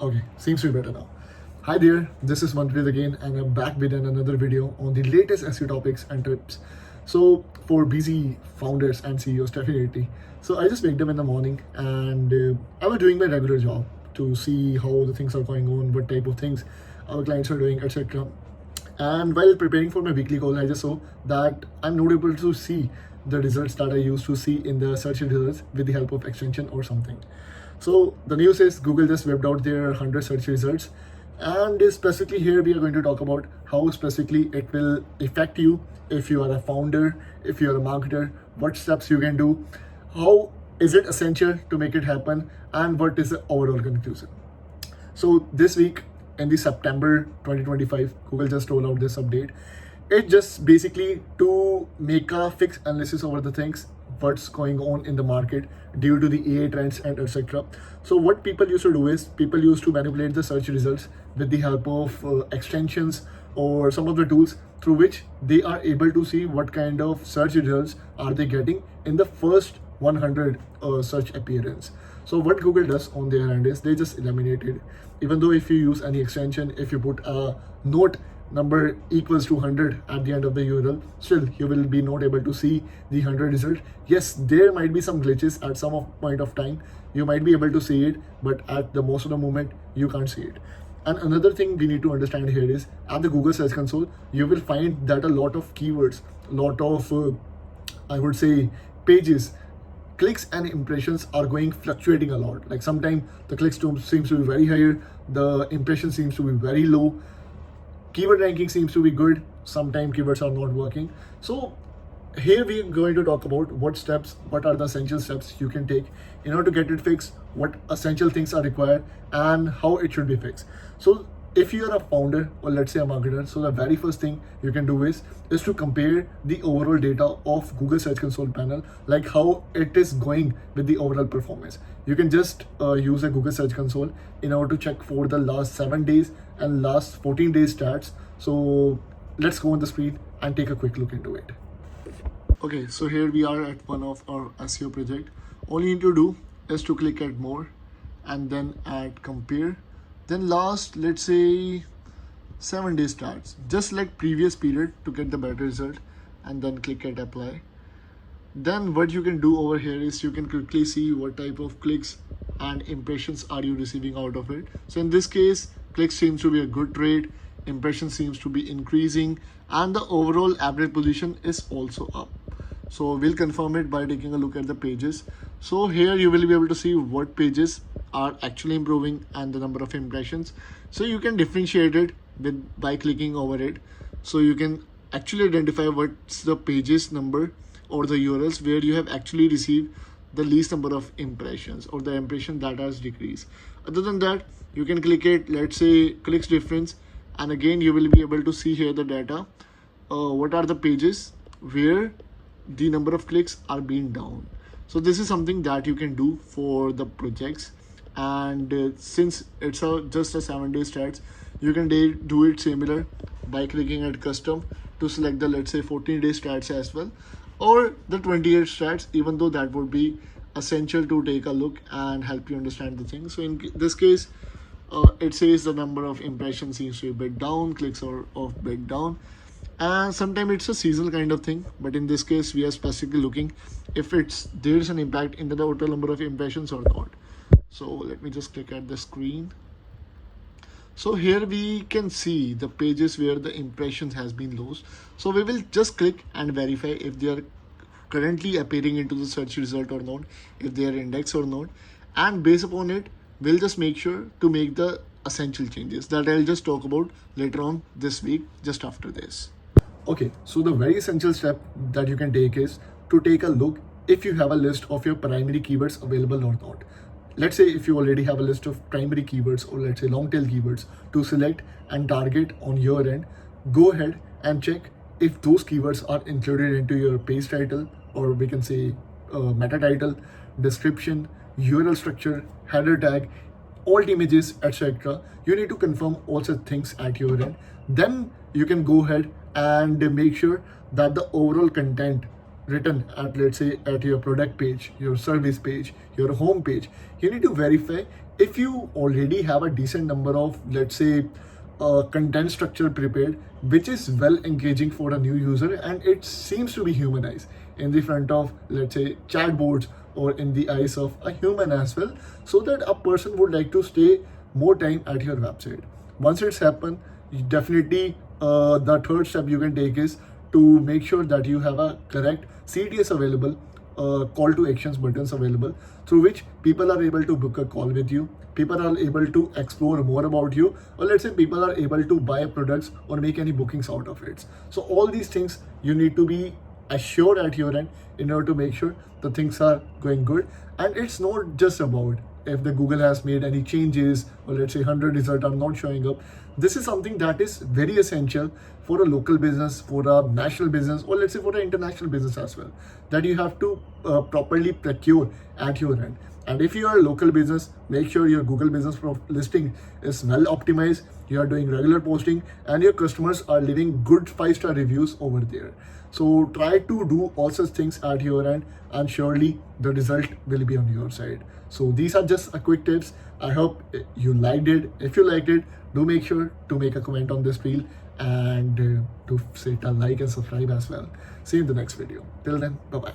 Okay, seems to be better now. Hi there, this is Manpreet again, and I'm back with another video on the latest SEO topics and tips. So, for busy founders and CEOs, definitely. So, I just waked up in the morning and I was doing my regular job to see how the things are going on, what type of things our clients are doing, etc. And while preparing for my weekly call, I just saw that I'm not able to see the results that I used to see in the search results with the help of extension or something. So the news is Google just whipped out their 100 search results, and specifically here we are going to talk about how specifically it will affect you if you are a founder, if you are a marketer, what steps you can do, how is it essential to make it happen, and what is the overall conclusion. So this week in the September 2025, Google just rolled out this update. It just basically to make a fixed analysis over the things, what's going on in the market due to the AI trends and etc. So what people used to do is people used to manipulate the search results with the help of extensions or some of the tools through which they are able to see what kind of search results are they getting in the first 100 search appearance. So what Google does on their end is they just eliminate it. Even though if you use any extension, if you put a note number equals to 100 at the end of the URL, still you will be not able to see the 100 result. Yes, there might be some glitches at some point of time. You might be able to see it, but at the most of the moment, you can't see it. And another thing we need to understand here is at the Google Search Console, you will find that a lot of keywords, lot of, I would say, pages, clicks and impressions are going fluctuating a lot. Like sometimes the clicks seems to be very higher, the impression seems to be very low, keyword ranking seems to be good, sometimes keywords are not working. So here we are going to talk about what are the essential steps you can take in order to get it fixed, what essential things are required, and how it should be fixed. So if you are a founder or let's say a marketer, so the very first thing you can do is to compare the overall data of Google Search Console panel, like how it is going with the overall performance. You can just use a Google Search Console in order to check for the last 7 days and last 14 days stats. So let's go on the screen and take a quick look into it. Okay, so here we are at one of our SEO project. All you need to do is to click at more and then at compare. Then last, let's say 7 days stats, just like previous period to get the better result, and then click at apply. Then what you can do over here is you can quickly see what type of clicks and impressions are you receiving out of it. So in this case, clicks seems to be a good rate, impression seems to be increasing, and the overall average position is also up. So we'll confirm it by taking a look at the pages. So here you will be able to see what pages are actually improving and the number of impressions. So you can differentiate it by clicking over it. So you can actually identify what's the pages number or the URLs where you have actually received the least number of impressions or the impression that has decreased. Other than that, you can click it, let's say clicks difference, and again you will be able to see here the data. What are the pages where the number of clicks are being down. So this is something that you can do for the projects, and since it's just a 7 day stats, you can do it similar by clicking at custom to select the let's say 14 day stats as well, or the 28 stats, even though that would be essential to take a look and help you understand the thing. So in this case, it says the number of impressions seems to be a bit down, clicks are a bit down. And sometimes it's a seasonal kind of thing, but in this case we are specifically looking if there's an impact in the total number of impressions or not. So let me just click at the screen. So here we can see the pages where the impressions has been lost. So we will just click and verify if they are currently appearing into the search result or not, if they are indexed or not, and based upon it we'll just make sure to make the essential changes that I'll just talk about later on this week just after this. Okay, so the very essential step that you can take is to take a look if you have a list of your primary keywords available or not. Let's say if you already have a list of primary keywords or let's say long tail keywords to select and target on your end, go ahead and check if those keywords are included into your page title, or we can say meta title, description, URL structure, header tag, alt images, etc. You need to confirm all such things at your end. Then you can go ahead and make sure that the overall content written at let's say at your product page, your service page, your home page, you need to verify if you already have a decent number of, let's say, content structure prepared, which is well engaging for a new user and it seems to be humanized in the front of, let's say, chatbots or in the eyes of a human as well, so that a person would like to stay more time at your website. Once it's happened, definitely the third step you can take is to make sure that you have a correct CTS available, call to actions buttons available, through which people are able to book a call with you, people are able to explore more about you, or let's say people are able to buy products or make any bookings out of it. So all these things you need to be assured at your end in order to make sure the things are going good. And it's not just about if the Google has made any changes, or let's say 100 results are not showing up. This is something that is very essential for a local business, for a national business, or let's say for an international business as well, that you have to properly procure at your end. And if you are a local business, make sure your Google business listing is well optimized, you are doing regular posting, and your customers are leaving good 5-star reviews over there. So try to do all such things at your end, and surely the result will be on your side. So these are just a quick tips. I hope you liked it. If you liked it, do make sure to make a comment on this reel and to say a like and subscribe as well. See you in the next video. Till then, bye bye.